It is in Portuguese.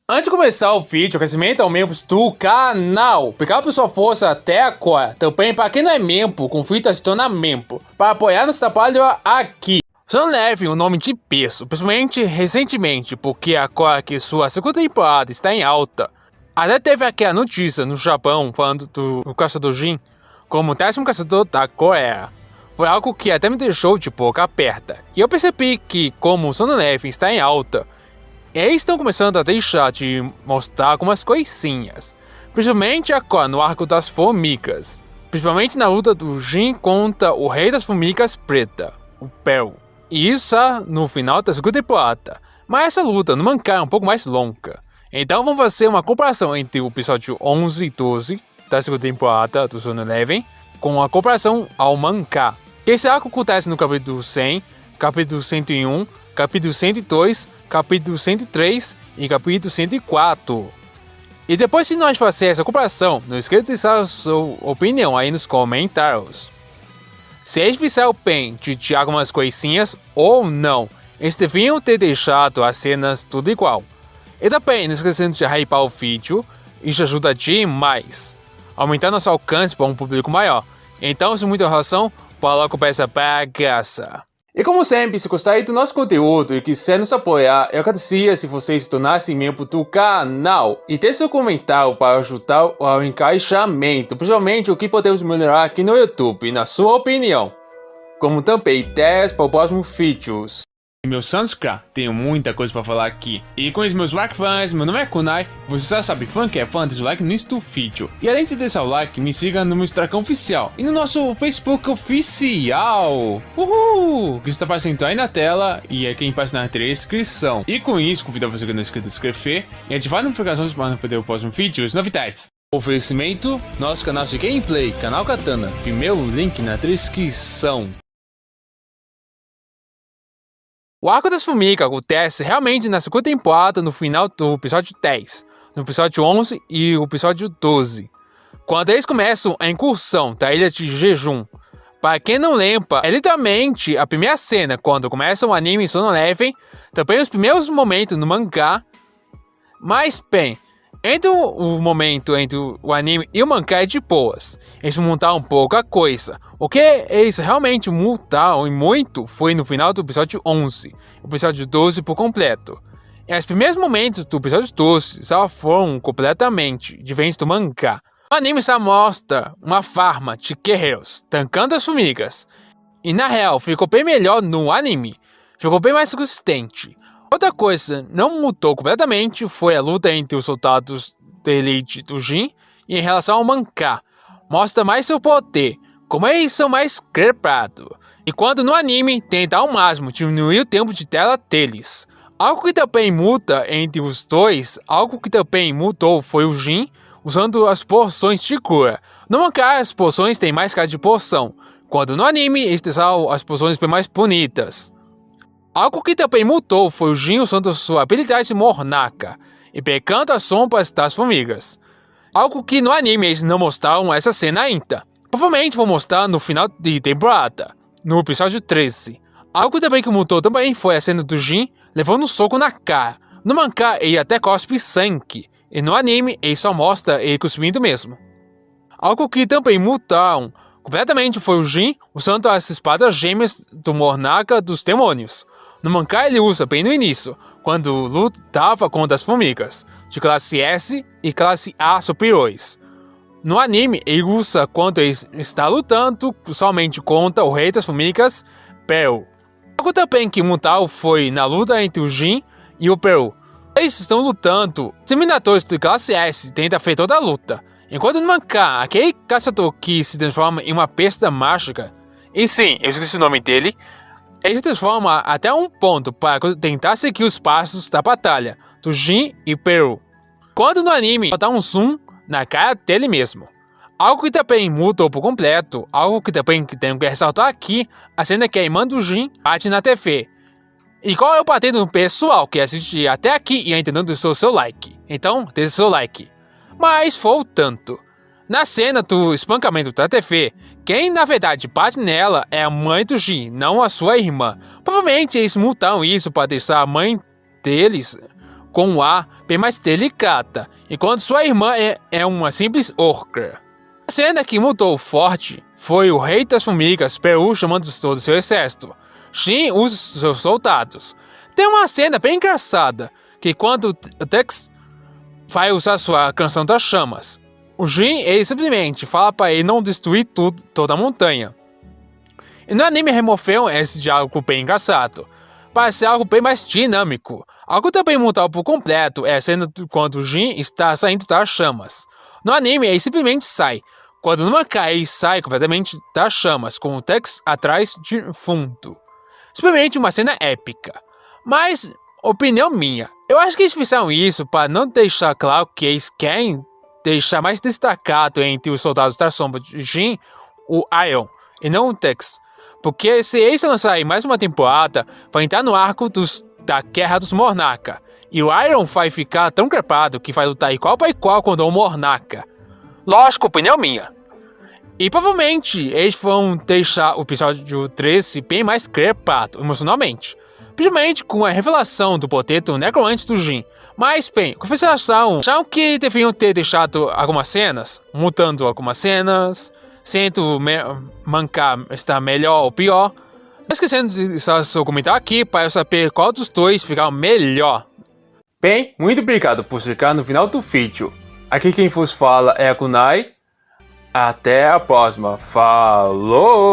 Antes de começar o vídeo, agradecimento aos membros do canal. Obrigado por sua força até agora. Também para quem não é membro, convida a se tornar membro para apoiar nosso trabalho aqui. Só não leve um nome de peso, principalmente recentemente, porque agora que sua segunda temporada está em alta. Até teve aquela notícia no Japão falando do caçador Jin como o 10º caçador da Coreia. Foi algo que até me deixou de boca aberta. E eu percebi que, como o Sono Leve está em alta, eles estão começando a deixar de mostrar algumas coisinhas. Principalmente agora no arco das formigas. Principalmente na luta do Jin contra o rei das formigas preta, o Perl. E isso no final da segunda temporada. Mas essa luta no mangá é um pouco mais longa. Então vamos fazer uma comparação entre o episódio 11 e 12 da segunda temporada do Sono Eleven com a comparação ao mangá. Esse arco acontece no capítulo 100, capítulo 101, capítulo 102, capítulo 103 e capítulo 104. E depois de nós fazer essa comparação, não esqueça de deixar a sua opinião aí nos comentários. Se eles fizeram bem de tirar algumas coisinhas ou não, eles deviam ter deixado as cenas tudo igual. E também não esquecendo de hypar o vídeo, isso ajuda demais, aumentar nosso alcance para um público maior. Então, sem muita enrolação, bora logo para essa bagaça. E como sempre, se gostarem do nosso conteúdo e quiser nos apoiar, eu agradecia se vocês se tornassem membro do canal. E deixe seu comentário para ajudar ao encaixamento, principalmente o que podemos melhorar aqui no YouTube, na sua opinião. Como também ideias para os próximos vídeos. Meu Sanskra, tenho muita coisa para falar aqui. E com os meus like fãs, meu nome é Kunai, você já sabe, fã que é fã, deixa o like no início do vídeo. E além de deixar o like, me siga no meu Instagram oficial e no nosso Facebook oficial. Uhul! Que está aparecendo aí na tela e aqui embaixo na descrição. E com isso, convido você que não é inscrito a se inscrever e ativar as notificações para não perder o próximo vídeo e as novidades. Oferecimento, nosso canal de gameplay, Canal Katana, primeiro link na descrição. O arco das formigas acontece realmente na segunda temporada no final do episódio 10, no episódio 11 e o episódio 12, quando eles começam a incursão da ilha de Jejum. Para quem não lembra, é literalmente a primeira cena quando começa o anime Sono Eleven, também os primeiros momentos no mangá. Mas bem, entre o momento entre o anime e o mangá é de boas, eles mudaram pouca coisa. O que eles realmente mudaram e muito foi no final do episódio 11, o episódio 12 por completo. E os primeiros momentos do episódio 12 já foram completamente diferentes do mangá. O anime só mostra uma farma de guerreiros tancando as formigas. E na real ficou bem melhor no anime, ficou bem mais consistente. Outra coisa não mudou completamente foi a luta entre os soldados da elite do Jin e em relação ao mangá. Mostra mais seu poder, como eles são mais preparados. E quando no anime tenta ao máximo diminuir o tempo de tela deles. Algo que também muda entre os dois, algo que também mudou foi o Jin usando as poções de cura. No mangá as poções têm mais cara de poção, quando no anime eles deixaram as poções bem mais bonitas. Algo que também mudou foi o Jin usando sua habilidade Mornaka e pegando as sombras das formigas. Algo que no anime eles não mostraram essa cena ainda. Provavelmente vão mostrar no final de temporada, no episódio 13. Algo também que mudou também foi a cena do Jin levando um soco na cara. No mangá ele até cospe sangue, e no anime ele só mostra ele cuspindo mesmo. Algo que também mudaram completamente foi o Jin usando as espadas gêmeas do Mornaka dos demônios. No mangá ele usa bem no início, quando lutava contra as formigas, de classe S e classe A superiores. No anime ele usa quando ele está lutando somente contra o rei das formigas, Perl. Algo também que mudou foi na luta entre o Jin e o Perl. Eles estão lutando, os terminadores de classe S tentam fazer toda a luta, enquanto no mangá, aquele caçador que se transforma em uma besta mágica, e sim, eu esqueci o nome dele, ele se transforma até um ponto para tentar seguir os passos da batalha do Jin e Perl. Quando no anime, dá um zoom na cara dele mesmo. Algo que também mudou por completo, algo que também tenho que ressaltar aqui, a cena que a irmã do Jin bate na TV. Igual eu batendo no pessoal que assiste até aqui e ainda não deixou seu like. Então, deixe seu like. Mas voltando. Na cena do espancamento da TV, quem na verdade bate nela é a mãe do Jin, não a sua irmã. Provavelmente eles mudaram isso para deixar a mãe deles com um ar bem mais delicada, enquanto sua irmã é uma simples orca. A cena que mudou forte foi o rei das formigas, Peru, chamando todo o seu exército. Jin usa seus soldados. Tem uma cena bem engraçada, que quando o Tex vai usar sua canção das chamas, o Jin ele simplesmente fala para ele não destruir toda a montanha. E no anime removeu esse diálogo bem engraçado, para ser algo bem mais dinâmico. Algo também mudado por completo é a cena quando o Jin está saindo das chamas. No anime ele simplesmente sai, quando no mangá ele sai completamente das chamas, com o Tex atrás de fundo. Simplesmente uma cena épica. Mas, opinião minha, eu acho que eles fizeram isso para não deixar claro que eles querem deixar mais destacado entre os soldados da sombra de Jin o Iron e não o Tex. Porque se eles lançarem mais uma temporada, vai entrar no arco da Guerra dos Mornaca. E o Iron vai ficar tão crepado que vai lutar igual para igual contra o Mornaca. Lógico, opinião minha. E provavelmente eles vão deixar o episódio 13 bem mais crepado emocionalmente. Principalmente com a revelação do poder do necromante do Jin. Mas bem, com a acharam que deveriam ter deixado algumas cenas, mudando algumas cenas, sendo mancar está melhor ou pior. Não esquecendo de deixar seu comentário aqui para eu saber qual dos dois ficar melhor. Bem, muito obrigado por ficar no final do vídeo. Aqui quem vos fala é a Kunai. Até a próxima. Falou!